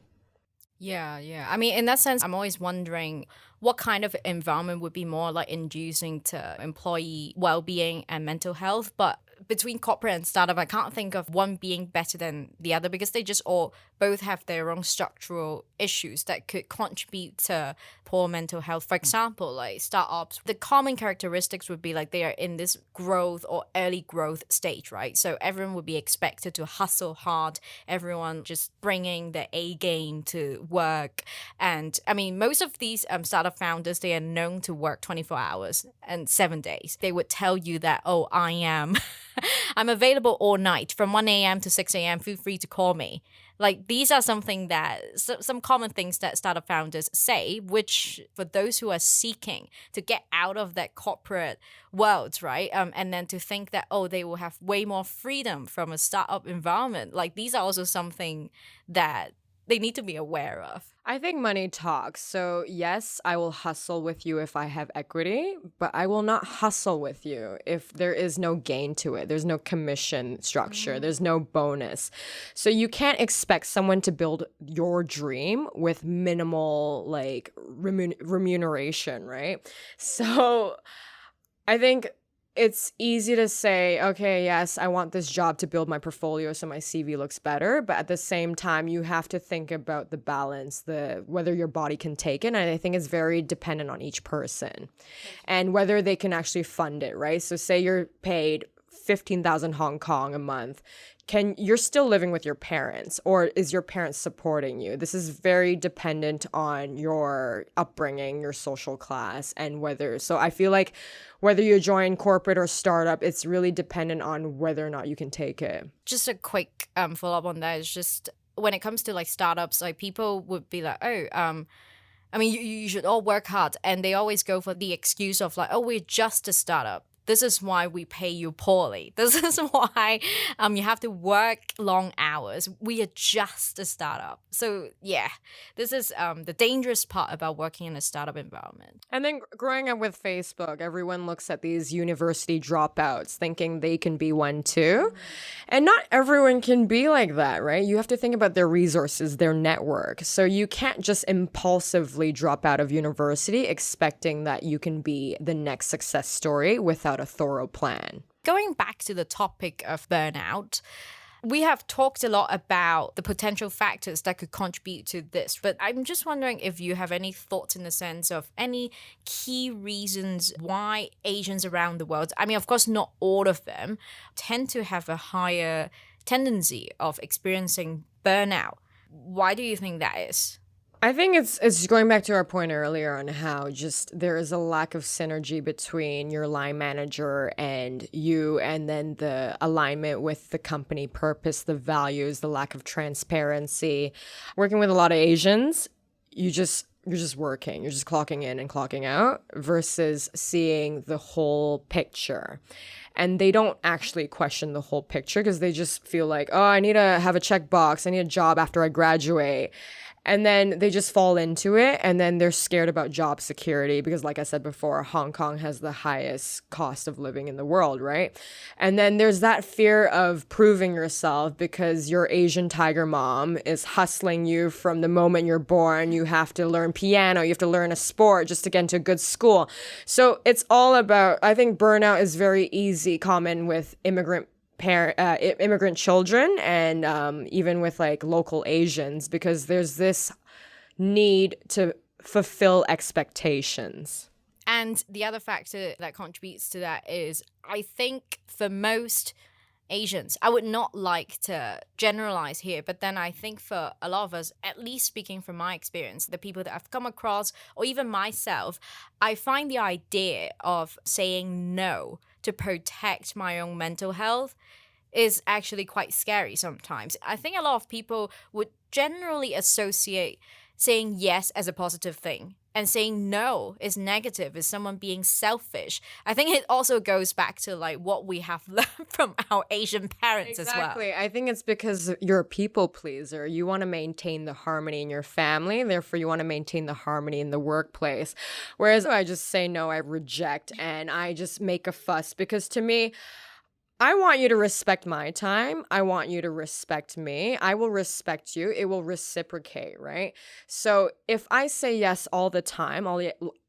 Yeah. I mean, in that sense, I'm always wondering what kind of environment would be more like inducing to employee well-being and mental health. But between corporate and startup, I can't think of one being better than the other, because they just all both have their own structural issues that could contribute to poor mental health. For example, like startups, the common characteristics would be like they are in this growth or early growth stage, right? So everyone would be expected to hustle hard, everyone just bringing the A game to work. And I mean, most of these startup founders, they are known to work 24 hours and 7 days. They would tell you that, oh, I'm available all night from 1 a.m. to 6 a.m. Feel free to call me. Like, these are something that some common things that startup founders say, which for those who are seeking to get out of that corporate world, right? And then to think that, oh, they will have way more freedom from a startup environment. Like, these are also something that they need to be aware of. I think money talks. So yes, I will hustle with you if I have equity, but I will not hustle with you if there is no gain to it. There's no commission structure. There's no bonus. So you can't expect someone to build your dream with minimal like remuneration, right? So I think it's easy to say, okay, yes, I want this job to build my portfolio so my CV looks better. But at the same time, you have to think about the balance, whether your body can take it. And I think it's very dependent on each person and whether they can actually fund it, right? So say you're paid 15,000 Hong Kong a month. You're still living with your parents, or is your parents supporting you? This is very dependent on your upbringing, your social class, and so I feel like whether you join corporate or startup, it's really dependent on whether or not you can take it. Just a quick follow-up on that is just when it comes to like startups, like people would be like, oh, I mean, you should all work hard. And they always go for the excuse of like, oh, we're just a startup. This is why we pay you poorly. This is why you have to work long hours. We are just a startup. So yeah, this is the dangerous part about working in a startup environment. And then growing up with Facebook, everyone looks at these university dropouts thinking they can be one too. And not everyone can be like that, right? You have to think about their resources, their network. So you can't just impulsively drop out of university expecting that you can be the next success story without a thorough plan. Going back to the topic of burnout, we have talked a lot about the potential factors that could contribute to this, but I'm just wondering if you have any thoughts in the sense of any key reasons why Asians around the world, I mean, of course, not all of them, tend to have a higher tendency of experiencing burnout. Why do you think that is? I think it's going back to our point earlier on how just there is a lack of synergy between your line manager and you, and then the alignment with the company purpose, the values, the lack of transparency. Working with a lot of Asians, you're just working. You're just clocking in and clocking out versus seeing the whole picture. And they don't actually question the whole picture because they just feel like, oh, I need to have a checkbox. I need a job after I graduate. And then they just fall into it, and then they're scared about job security because, like I said before, Hong Kong has the highest cost of living in the world, right? And then there's that fear of proving yourself because your Asian tiger mom is hustling you from the moment you're born. You have to learn piano, you have to learn a sport just to get into a good school. So it's all about, I think burnout is very easy, common with immigrant children, and even with like local Asians, because there's this need to fulfill expectations. And the other factor that contributes to that is, I think for most Asians, I would not like to generalize here, but then I think for a lot of us, at least speaking from my experience, the people that I've come across, or even myself, I find the idea of saying no to protect my own mental health is actually quite scary sometimes. I think a lot of people would generally associate saying yes as a positive thing, and saying no is negative, is someone being selfish. I think it also goes back to like what we have learned from our Asian parents as well. Exactly. I think it's because you're a people pleaser. You want to maintain the harmony in your family, therefore you want to maintain the harmony in the workplace. Whereas I just say no, I reject, and I just make a fuss, because to me, I want you to respect my time. I want you to respect me. I will respect you. It will reciprocate, right? So if I say yes all the time,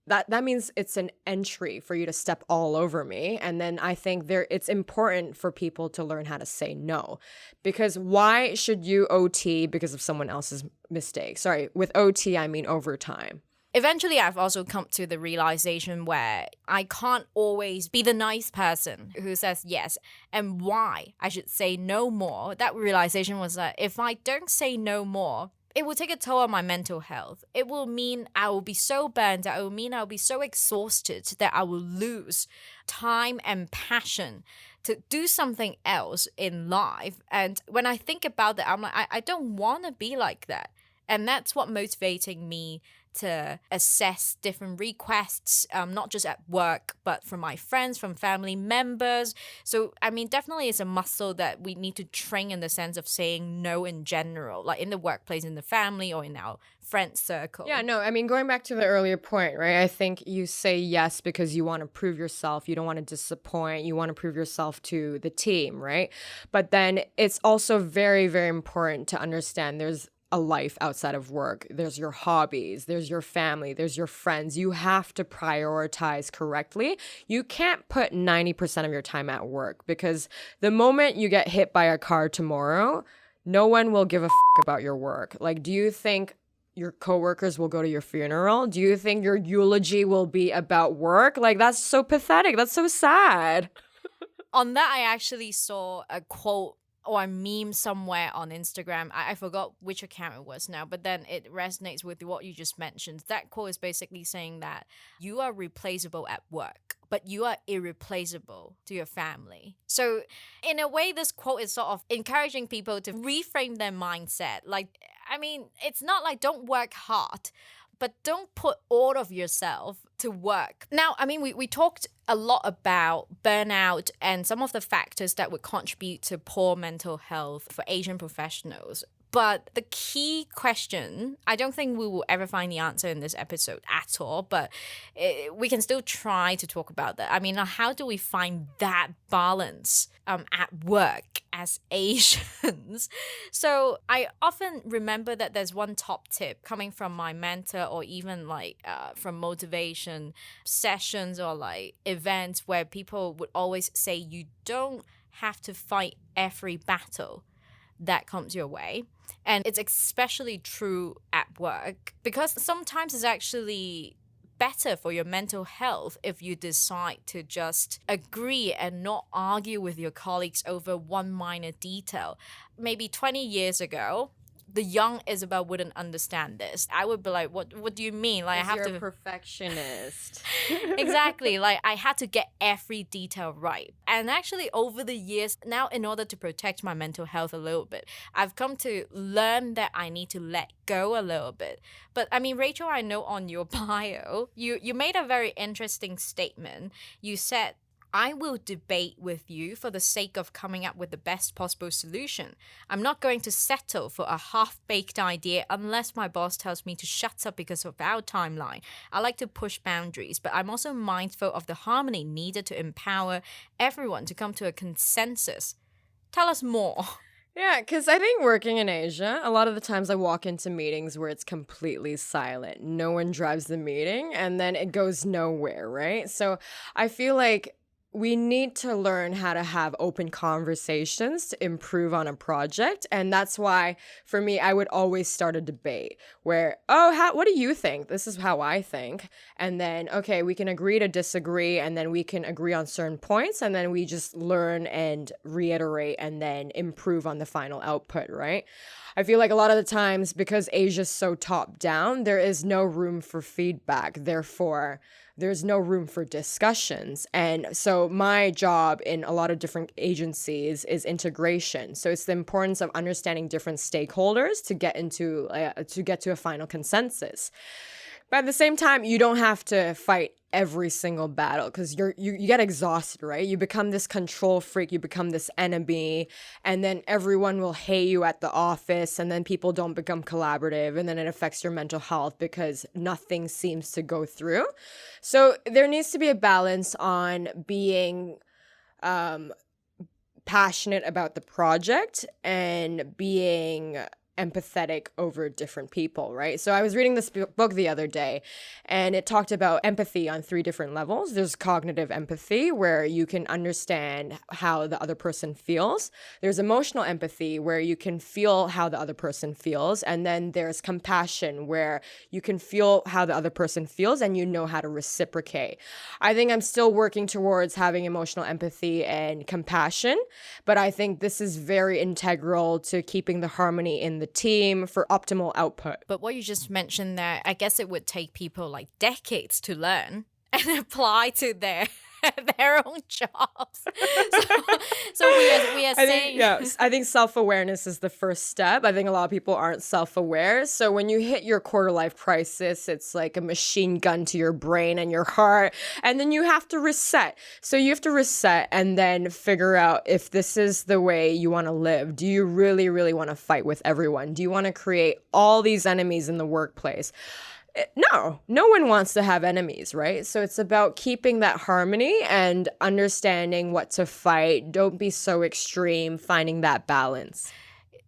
that means it's an entry for you to step all over me. And then I think it's important for people to learn how to say no. Because why should you OT because of someone else's mistake? Sorry, with OT, I mean overtime. Eventually, I've also come to the realization where I can't always be the nice person who says yes, and why I should say no more. That realization was that if I don't say no more, it will take a toll on my mental health. It will mean I will be so burnt out. It will mean I will be so exhausted that I will lose time and passion to do something else in life. And when I think about that, I'm like, I don't want to be like that. And that's what motivating me to assess different requests, not just at work, but from my friends, from family members. So, I mean, definitely it's a muscle that we need to train in the sense of saying no in general, like in the workplace, in the family, or in our friend circle. Yeah, no, I mean, going back to the earlier point, right? I think you say yes because you want to prove yourself. You don't want to disappoint. You want to prove yourself to the team, right? But then it's also very, very important to understand there's a life outside of work. There's your hobbies, there's your family, there's your friends. You have to prioritize correctly. You can't put 90% of your time at work, because the moment you get hit by a car tomorrow, no one will give a about your work. Like, do you think your coworkers will go to your funeral? Do you think your eulogy will be about work? Like, that's so pathetic. That's so sad. On that, I actually saw a quote or a meme somewhere on Instagram. I forgot which account it was now, but then it resonates with what you just mentioned. That quote is basically saying that you are replaceable at work, but you are irreplaceable to your family. So in a way, this quote is sort of encouraging people to reframe their mindset. Like, I mean, it's not like don't work hard, but don't put all of yourself to work. Now, I mean, we talked a lot about burnout and some of the factors that would contribute to poor mental health for Asian professionals. But the key question, I don't think we will ever find the answer in this episode at all, but we can still try to talk about that. I mean, how do we find that balance at work as Asians? So I often remember that there's one top tip coming from my mentor, or even like from motivation sessions or like events, where people would always say you don't have to fight every battle that comes your way. And it's especially true at work, because sometimes it's actually better for your mental health if you decide to just agree and not argue with your colleagues over one minor detail. Maybe 20 years ago, the young Isabel wouldn't understand this. I would be like, what do you mean? Like, I have you're to... a perfectionist. Exactly. Like, I had to get every detail right. And actually, over the years, now, in order to protect my mental health a little bit, I've come to learn that I need to let go a little bit. But I mean, Rachel, I know on your bio, you made a very interesting statement. You said, I will debate with you for the sake of coming up with the best possible solution. I'm not going to settle for a half-baked idea unless my boss tells me to shut up because of our timeline. I like to push boundaries, but I'm also mindful of the harmony needed to empower everyone to come to a consensus. Tell us more. Yeah, because I think working in Asia, a lot of the times I walk into meetings where it's completely silent. No one drives the meeting and then it goes nowhere, right? So I feel like we need to learn how to have open conversations to improve on a project. And that's why, for me, I would always start a debate where, what do you think? This is how I think. And then, okay, we can agree to disagree, and then we can agree on certain points, and then we just learn and reiterate and then improve on the final output, right? I feel like a lot of the times, because Asia's so top down, there is no room for feedback. Therefore, there's no room for discussions. And so my job in a lot of different agencies is integration. So it's the importance of understanding different stakeholders to get to a final consensus. But at the same time, you don't have to fight every single battle because you get exhausted, right? You become this control freak, you become this enemy, and then everyone will hate you at the office, and then people don't become collaborative, and then it affects your mental health because nothing seems to go through. So there needs to be a balance on being passionate about the project and being empathetic over different people, right? So I was reading this book the other day, and it talked about empathy on 3 different levels. There's cognitive empathy, where you can understand how the other person feels. There's emotional empathy, where you can feel how the other person feels. And then there's compassion, where you can feel how the other person feels and you know how to reciprocate. I think I'm still working towards having emotional empathy and compassion, but I think this is very integral to keeping the harmony in the team for optimal output. But what you just mentioned there, I guess it would take people like decades to learn and apply to their own jobs. So we are saying... I think self-awareness is the first step. I think a lot of people aren't self-aware. So when you hit your quarter-life crisis, it's like a machine gun to your brain and your heart. And then you have to reset. So you have to reset and then figure out if this is the way you want to live. Do you really, really want to fight with everyone? Do you want to create all these enemies in the workplace? No one wants to have enemies, right? So it's about keeping that harmony and understanding what to fight. Don't be so extreme, finding that balance.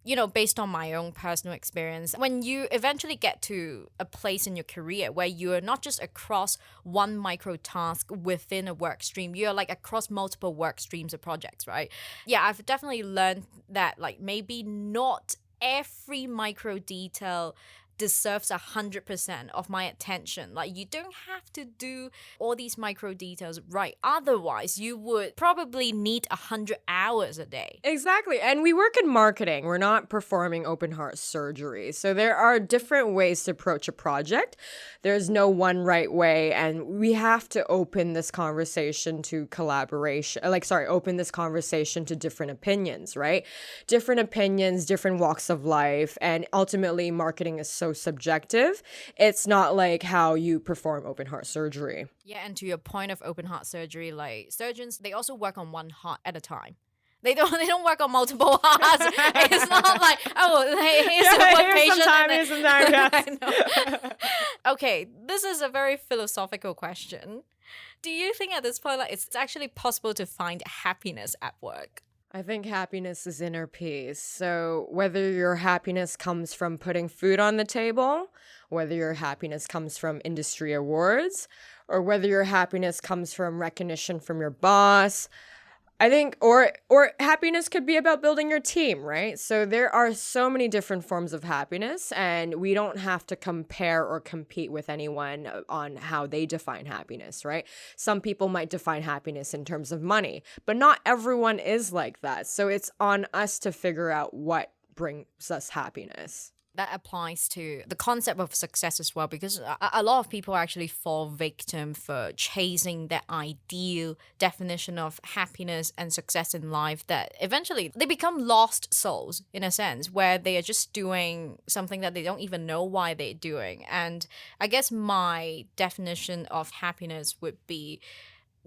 You know, based on my own personal experience, when you eventually get to a place in your career where you are not just across one micro task within a work stream, you're like across multiple work streams or projects, right? Yeah, I've definitely learned that like maybe not every micro detail deserves 100% of my attention. Like, you don't have to do all these micro details right. Otherwise, you would probably need 100 hours a day. Exactly. And we work in marketing. We're not performing open heart surgery. So there are different ways to approach a project. There's no one right way. And we have to open this conversation to open this conversation to different opinions, right? Different opinions, different walks of life. And ultimately, marketing is so subjective. It's not like how you perform open heart surgery. Yeah, and to your point of open heart surgery, like surgeons, they also work on one heart at a time. They don't work on multiple hearts. It's not like, here's some time, yes. I know. Okay, this is a very philosophical question. Do you think at this point, like, it's actually possible to find happiness at work? I think happiness is inner peace. So whether your happiness comes from putting food on the table, whether your happiness comes from industry awards, or whether your happiness comes from recognition from your boss, I think, or happiness could be about building your team, right? So there are so many different forms of happiness, and we don't have to compare or compete with anyone on how they define happiness, right? Some people might define happiness in terms of money, but not everyone is like that. So it's on us to figure out what brings us happiness. That applies to the concept of success as well, because a lot of people actually fall victim for chasing that ideal definition of happiness and success in life, that eventually they become lost souls in a sense, where they are just doing something that they don't even know why they're doing. And I guess my definition of happiness would be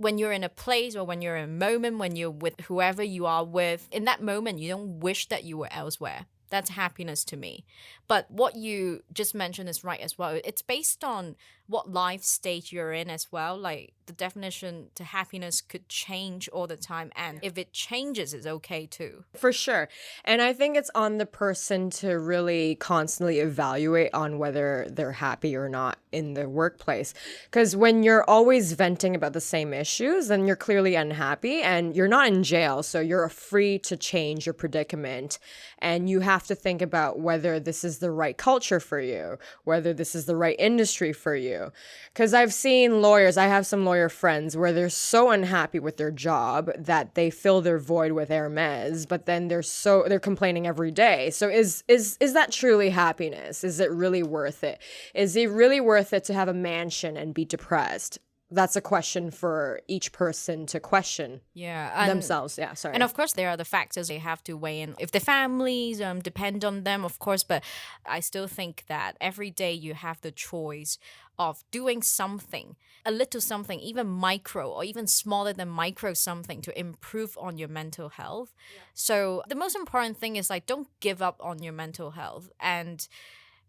when you're in a place or when you're in a moment, when you're with whoever you are with, in that moment, you don't wish that you were elsewhere. That's happiness to me. But what you just mentioned is right as well. It's based on what life stage you're in as well. Like the definition to happiness could change all the time. And if it changes, it's okay too. For sure. And I think it's on the person to really constantly evaluate on whether they're happy or not in the workplace. Because when you're always venting about the same issues, then you're clearly unhappy and you're not in jail. So you're free to change your predicament. And you have to think about whether this is the right culture for you, whether this is the right industry for you. Because I've seen lawyers, I have some lawyer friends where they're so unhappy with their job that they fill their void with Hermes, but then they're complaining every day. So is that truly happiness? Is it really worth it? Is it really worth it to have a mansion and be depressed? That's a question for each person to question themselves. Yeah, sorry. And of course, there are the factors they have to weigh in. If the families depend on them, of course, but I still think that every day you have the choice of doing something, a little something, even micro or even smaller than micro something to improve on your mental health. Yeah. So the most important thing is like, don't give up on your mental health. And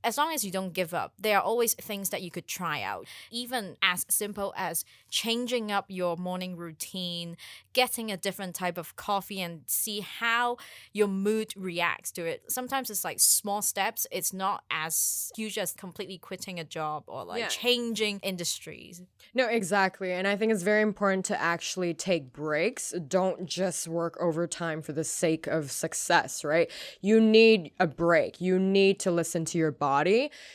as long as you don't give up, there are always things that you could try out. Even as simple as changing up your morning routine, getting a different type of coffee and see how your mood reacts to it. Sometimes it's like small steps. It's not as huge as completely quitting a job or like changing industries. No, exactly. And I think it's very important to actually take breaks. Don't just work overtime for the sake of success, right? You need a break. You need to listen to your body.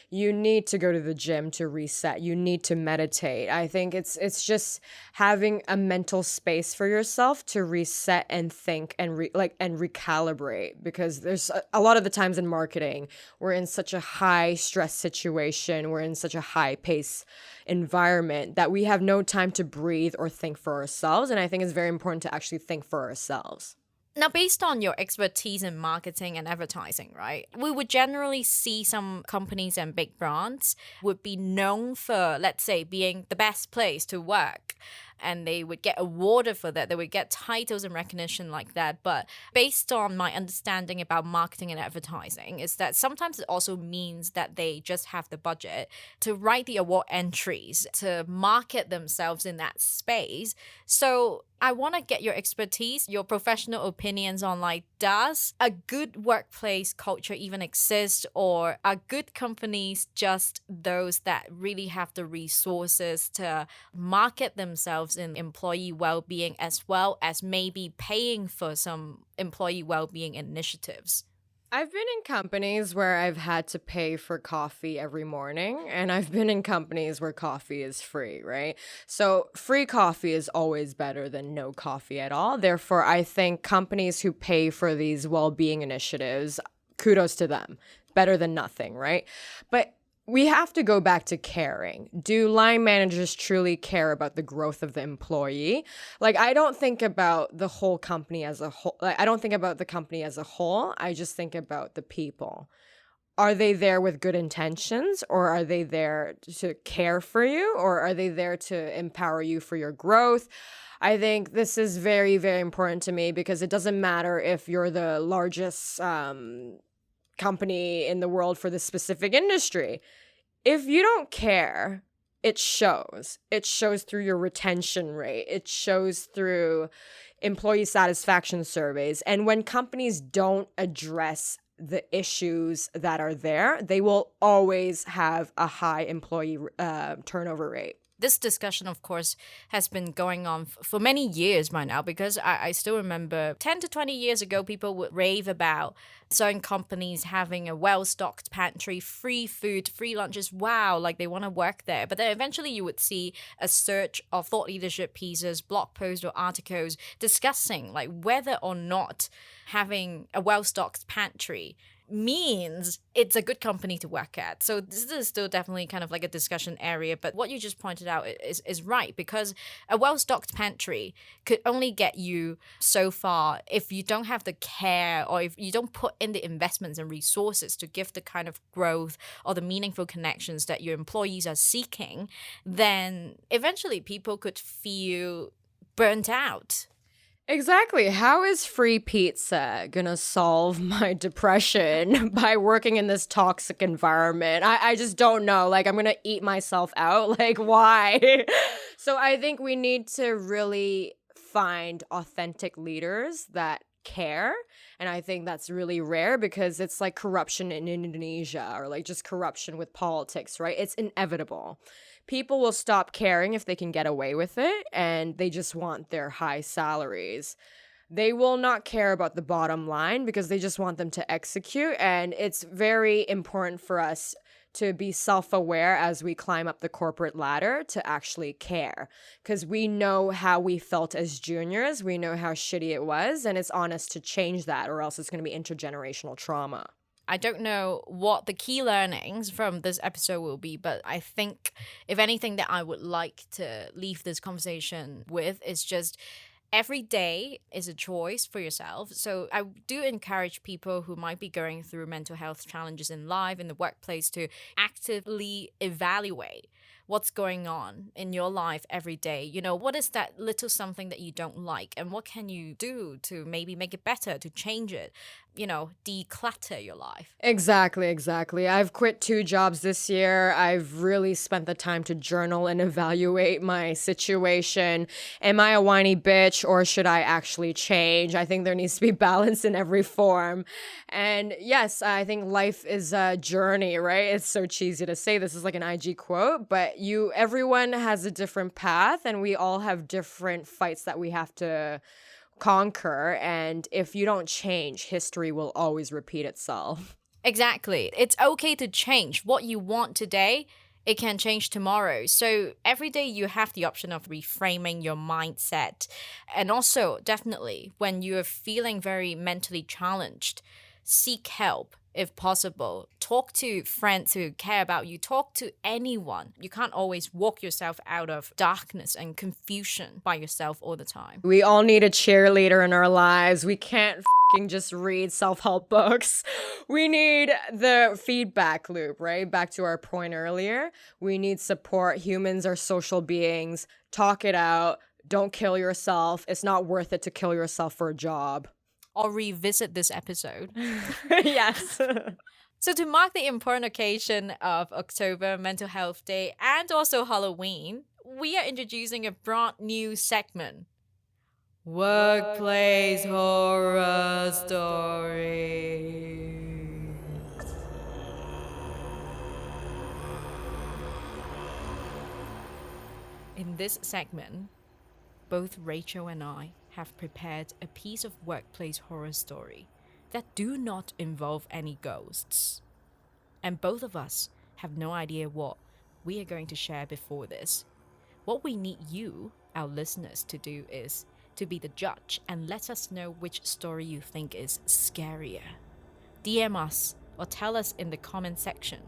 You need to go to the gym to reset. You need to meditate. I think it's just having a mental space for yourself to reset and think and recalibrate, because there's a lot of the times in marketing we're in such a high stress situation, we're in such a high pace environment that we have no time to breathe or think for ourselves. And I think it's very important to actually think for ourselves. Now, based on your expertise in marketing and advertising, right, we would generally see some companies and big brands would be known for, let's say, being the best place to work. And they would get awarded for that. They would get titles and recognition like that. But based on my understanding about marketing and advertising is that sometimes it also means that they just have the budget to write the award entries, to market themselves in that space. So I want to get your expertise, your professional opinions on like, does a good workplace culture even exist, or are good companies just those that really have the resources to market themselves in employee well-being as well as maybe paying for some employee well-being initiatives? I've been in companies where I've had to pay for coffee every morning, and I've been in companies where coffee is free, right? So free coffee is always better than no coffee at all. Therefore, I think companies who pay for these well-being initiatives, kudos to them. Better than nothing, right? But we have to go back to caring. Do line managers truly care about the growth of the employee? Like, I don't think about the whole company as a whole. Like, I don't think about the company as a whole. I just think about the people. Are they there with good intentions, or are they there to care for you, or are they there to empower you for your growth? I think this is very, very important to me, because it doesn't matter if you're the largest company in the world for this specific industry. If you don't care, it shows. It shows through your retention rate. It shows through employee satisfaction surveys. And when companies don't address the issues that are there, they will always have a high employee turnover rate. This discussion, of course, has been going on for many years by now, because I still remember 10 to 20 years ago, people would rave about certain companies having a well-stocked pantry, free food, free lunches. Wow, like they want to work there. But then eventually you would see a surge of thought leadership pieces, blog posts or articles discussing like whether or not having a well-stocked pantry means it's a good company to work at. So this is still definitely kind of like a discussion area, but what you just pointed out is right, because a well-stocked pantry could only get you so far if you don't have the care, or if you don't put in the investments and resources to give the kind of growth or the meaningful connections that your employees are seeking. Then eventually people could feel burnt out. Exactly. How is free pizza gonna solve my depression by working in this toxic environment? I just don't know. Like, I'm gonna eat myself out. Like, why? So I think we need to really find authentic leaders that care. And I think that's really rare because it's like corruption in Indonesia or like just corruption with politics, right? It's inevitable. People will stop caring if they can get away with it and they just want their high salaries. They will not care about the bottom line because they just want them to execute. And it's very important for us to be self-aware as we climb up the corporate ladder to actually care, because we know how we felt as juniors. We know how shitty it was, and it's on us to change that, or else it's going to be intergenerational trauma. I don't know what the key learnings from this episode will be, but I think if anything that I would like to leave this conversation with is just every day is a choice for yourself. So I do encourage people who might be going through mental health challenges in life, in the workplace, to actively evaluate what's going on in your life every day. You know, what is that little something that you don't like, and what can you do to maybe make it better, to change it, you know, declutter your life. Exactly. I've quit 2 jobs this year. I've really spent the time to journal and evaluate my situation. Am I a whiny bitch, or should I actually change? I think there needs to be balance in every form. And yes, I think life is a journey, right? It's so cheesy to say. This is like an IG quote, but everyone has a different path, and we all have different fights that we have to conquer. And if you don't change, history will always repeat itself. Exactly. It's okay to change. What you want today, it can change tomorrow. So every day you have the option of reframing your mindset. And also, definitely, when you're feeling very mentally challenged, seek help if possible. Talk to friends who care about you. Talk to anyone. You can't always walk yourself out of darkness and confusion by yourself all the time. We all need a cheerleader in our lives. We can't just read self-help books. We need the feedback loop, right? Back to our point earlier. We need support. Humans are social beings. Talk it out. Don't kill yourself. It's not worth it to kill yourself for a job. Or revisit this episode. Yes. So to mark the important occasion of October Mental Health Day and also Halloween, we are introducing a brand new segment. Workplace Horror Stories. In this segment, both Rachel and I have prepared a piece of workplace horror story that do not involve any ghosts. And both of us have no idea what we are going to share before this. What we need you, our listeners, to do is to be the judge and let us know which story you think is scarier. DM us or tell us in the comment section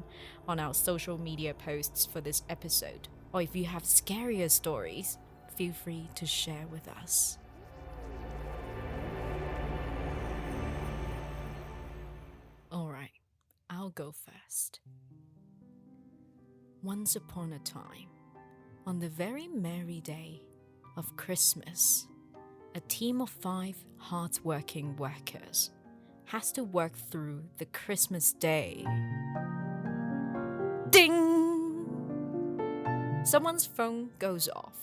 on our social media posts for this episode. Or if you have scarier stories, feel free to share with us. Alright, I'll go first. Once upon a time, on the very merry day of Christmas, a team of 5 hard-working workers has to work through the Christmas day. Ding! Someone's phone goes off.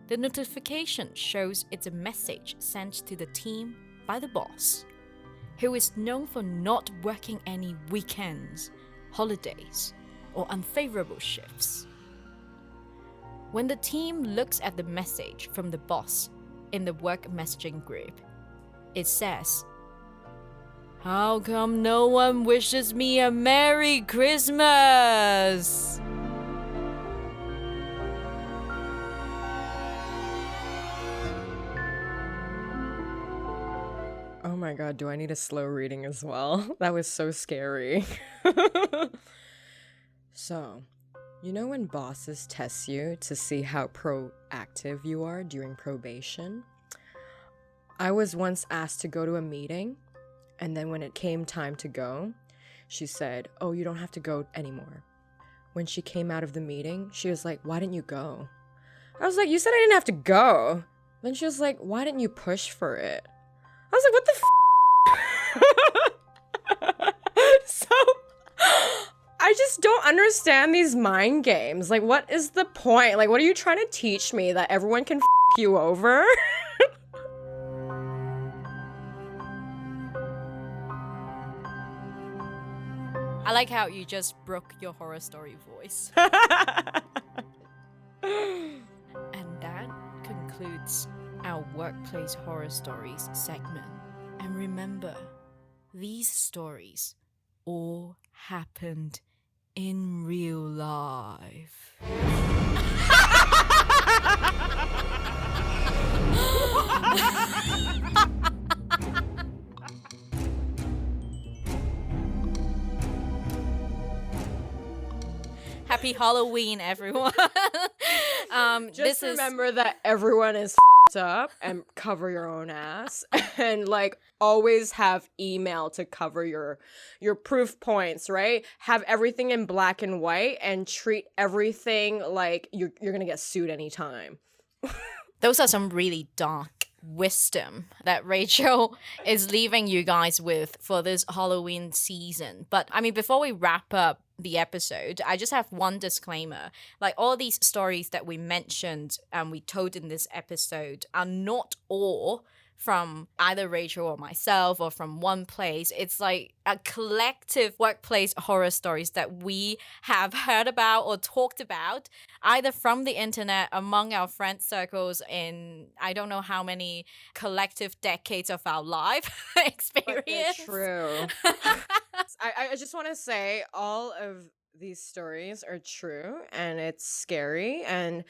The notification shows it's a message sent to the team by the boss, who is known for not working any weekends, holidays, or unfavorable shifts. When the team looks at the message from the boss in the work messaging group, it says, "How come no one wishes me a Merry Christmas?" Oh my God, do I need a slow reading as well? That was so scary. So, you know when bosses test you to see how proactive you are during probation? I was once asked to go to a meeting, and then when it came time to go, she said, "Oh, you don't have to go anymore." When she came out of the meeting, she was like, "Why didn't you go?" I was like, "You said I didn't have to go." Then she was like, why didn't you push for it? I was like, what the So, I just don't understand these mind games. Like, what is the point? Like, what are you trying to teach me? That everyone can you over? I like how you just broke your horror story voice. And that concludes our workplace horror stories segment. And remember, these stories all happened in real life. Happy Halloween, everyone. Just remember that everyone is up and cover your own ass, and like always have email to cover your proof points, right? Have everything in black and white and treat everything like you're gonna get sued anytime. Those are some really dark wisdom that Rachel is leaving you guys with for this Halloween season. But I mean, before we wrap up the episode, I just have one disclaimer. Like, all these stories that we mentioned and we told in this episode are not all from either Rachel or myself or from one place. It's like a collective workplace horror stories that we have heard about or talked about, either from the internet, among our friend circles, in I don't know how many collective decades of our life experience. But it's true. I just want to say all of these stories are true, and it's scary, and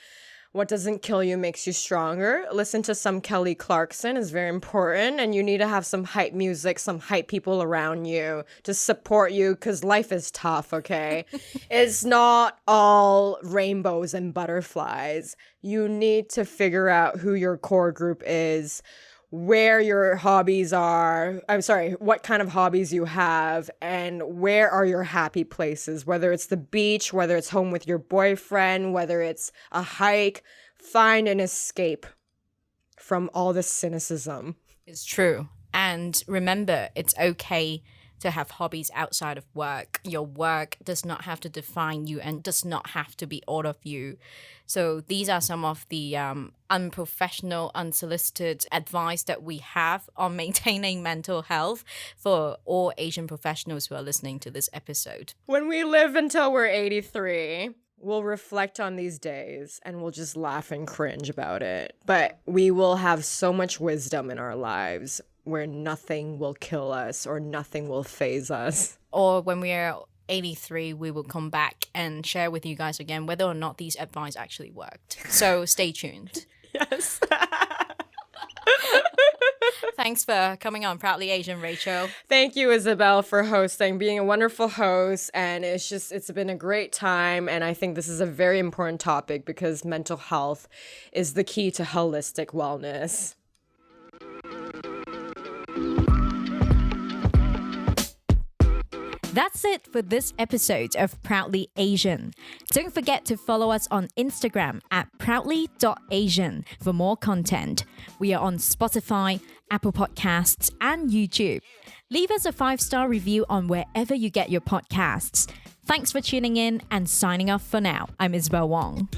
what doesn't kill you makes you stronger. Listen to some Kelly Clarkson is very important, and you need to have some hype music, some hype people around you to support you, because life is tough, okay? It's not all rainbows and butterflies. You need to figure out who your core group is, where your hobbies are, what kind of hobbies you have, and where are your happy places, whether it's the beach, whether it's home with your boyfriend, whether it's a hike. Find an escape from all the cynicism. It's true. And remember, it's okay to have hobbies outside of work. Your work does not have to define you and does not have to be all of you. So these are some of the unprofessional, unsolicited advice that we have on maintaining mental health for all Asian professionals who are listening to this episode. When we live until we're 83, we'll reflect on these days and we'll just laugh and cringe about it. But we will have so much wisdom in our lives where nothing will kill us or nothing will faze us. Or when we are 83, we will come back and share with you guys again whether or not these advice actually worked. So stay tuned. Yes. Thanks for coming on Proudly Asian, Rachel. Thank you, Isabel, for hosting, being a wonderful host. And it's been a great time. And I think this is a very important topic because mental health is the key to holistic wellness. That's it for this episode of Proudly Asian. Don't forget to follow us on Instagram at proudly.asian for more content. We are on Spotify, Apple Podcasts, and YouTube. Leave us a 5-star review on wherever you get your podcasts. Thanks for tuning in and signing off for now. I'm Isabel Wong.